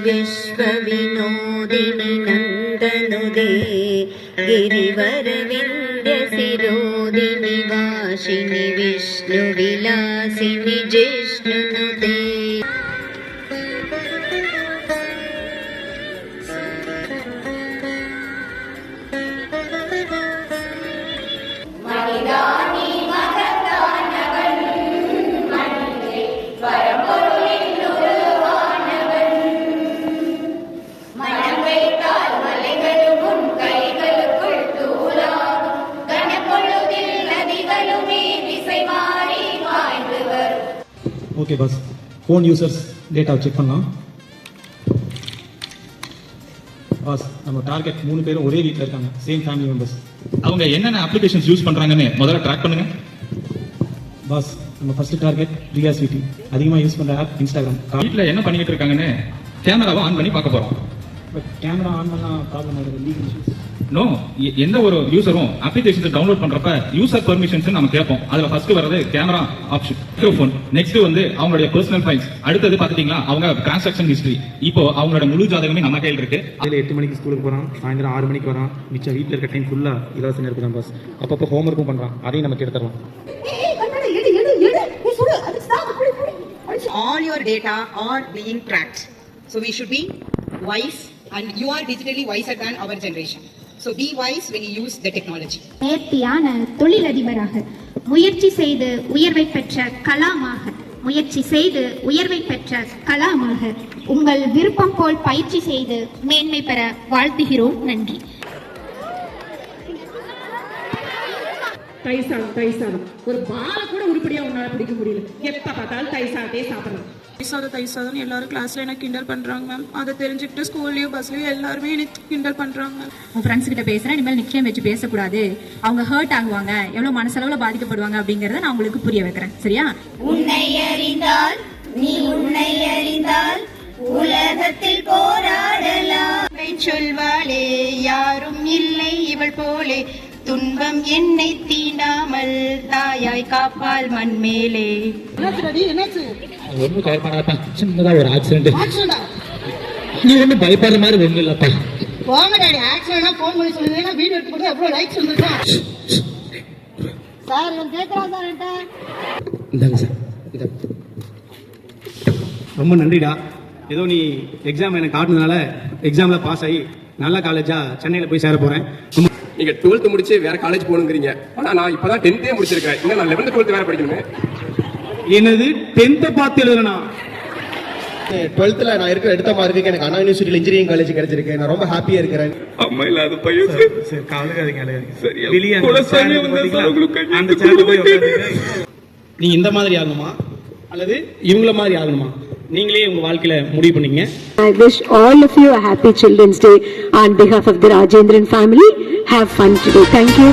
विश्वविनोदिनि नन्दनुदे गिरिवरविन्द्यशिरोदिनि वासिनि विष्णुविलासिनि जिष्णुनुदे okay pass, phone users டேட்டாவை check பண்ணலாம். Pass, நம்ம டார்கெட் 3 பேரும் ஒரே வீட்டில் இருக்காங்க, சேம் ஃபேமிலி மெம்பர்ஸ். அவங்க என்னென்ன அப்ளிகேஷன்ஸ் யூஸ் பண்ணுறாங்கன்னு முதல்ல ட்ராக் பண்ணுங்க. பாஸ், நம்ம ஃபர்ஸ்ட் டார்கெட் ரியா ஸ்வீட்டி. அதிகமாக யூஸ் பண்ணுற ஆப் இன்ஸ்டாகிராம். வீட்டில் என்ன பண்ணிட்டு இருக்காங்கன்னு கேமராவை ஆன் பண்ணி பார்க்க போகிறோம். பட் கேமரா ஆன் பண்ணால் ப்ராப்ளம் ஆகுது, லீக் இஷ்யூஸ். நோ, எந்த ஒரு யூசரும் அப்ளிகேஷன் டவுன்லோட் பண்றப்ப யூசர் பெர்மிஷன்ஸ் நம்ம கேட்போம். அதுல ஃபர்ஸ்ட் வரது கேமரா ஆப்ஷன், மைக்ரோஃபோன், நெக்ஸ்ட் வந்து அவங்களுடைய பர்சனல் ஃபைல்ஸ், அடுத்தது பாத்தீங்களா அவங்க டிரான்சாக்ஷன் ஹிஸ்டரி. இப்போ அவங்களோட முழு ஜாதகமே நம்ம கையில் இருக்கு. அதில் 8 மணிக்கு ஸ்கூலுக்கு போகிறான், சாயந்தரம் 6 மணிக்கு வரான். மிச்சம் வீட்டில் இருக்க டைம் ஃபுல்லாக இலவச நேரத்துக்கு தான் பாஸ். அப்பப்போ ஹோம்ஒர்க்கும் பண்ணுறான், அதையும் நமக்கு எடுத்துடலாம். All your data are being tracked. So we should be wise, and you are digitally wiser than our generation. So be wise when you use the technology. நேர்த்தியான தொழிலதிபராக முயற்சி செய்து உயர்வை பெற்ற கலாமாக உங்கள் விருப்பம் போல் பயிற்சி செய்து மேன்மை பெற வாழ்த்துகிறோம். நன்றி. தைசாதம் ஒரு பால கூட உருப்படியா உன்னால பிடிக்க முடியல. எப்ப பார்த்தாலும் தைசாதே சாப்பிடணும். தைசாதம் எல்லாரும் கிளாஸ்ல என்ன கிண்டல் பண்றாங்க மேம். அதை தெரிஞ்சுக்கிட்டு ஸ்கூல்லயும் பஸ்லயும் எல்லாருமே எனக்கு கிண்டல் பண்றாங்க. உன் ஃப்ரெண்ட்ஸ் கிட்ட பேசுறேன், இனிமேல் நிச்சயம் வச்சு பேசக்கூடாது. அவங்க ஹர்ட் ஆகுவாங்க, எவ்வளவு மனசளவுல பாதிக்கப்படுவாங்க அப்படிங்கறத நான் உங்களுக்கு புரிய வைக்கிறேன். சரியா? உன்னை அறிந்தால் நீ உன்னை அறிந்தால் உலகத்தில் போராடலாம். சொல்வாளே யாரும் இல்லை இவள் போலே, துன்பம் என்னை தீண்டாமல் தாயாய் காப்பால் மண் மேலே. ஒன்றும் கவலைப்படாதப்பா, சின்னதா ஒரு ஆக்சிடென்ட். நீ ஒன்றும் பயப்படுற மாதிரி ஒன்றும் இல்லப்பா. போங்க டாடி, ஆக்சிடென்ட்னா ஃபோன் பண்ணி சொல்லுங்க, வீடியோ எடுத்து போட்டு எவ்வளவு லைக்ஸ் வந்துருக்கா சார். நான் கேட்கறான் சார் என்கிட்ட. இந்தாங்க சார். ரொம்ப நன்றிடா. ஏதோ நீ எக்ஸாம் எனக்கு காட்டுனதுனால எக்ஸாமில் பாஸ் ஆகி நல்ல காலேஜாக சென்னையில் போய் சேர போகிறேன். நீங்க 12th முடிச்சு வேற காலேஜ் போகணுங்கிறீங்க. ஆனா நான் இப்பதான் 10th முடிச்சிருக்கேன். இன்னும் நான் 11th 12th வேற படிக்கணுமே. என்னது 10th பார்த்து எழுதுனா? 12th நான் எடுத்த மார்க்குக்கு எனக்கு அண்ணா யூனிவர்சிட்டியில் இன்ஜினியரிங் காலேஜ் கிடைச்சிருக்கு. நான் ரொம்ப ஹாப்பியா இருக்கிறேன். அம்மா இல்லாத பையன் சரி, கவலைக்காதீங்க. நீ இந்த மாதிரி ஆகணுமா அல்லது இவங்கள மாதிரி ஆகணுமா? நீங்களே உங்க வாழ்க்கையில முடிவு பண்ணீங்க. I wish all of you a happy Children's Day on behalf of the Rajendran family. Have fun today. Thank you.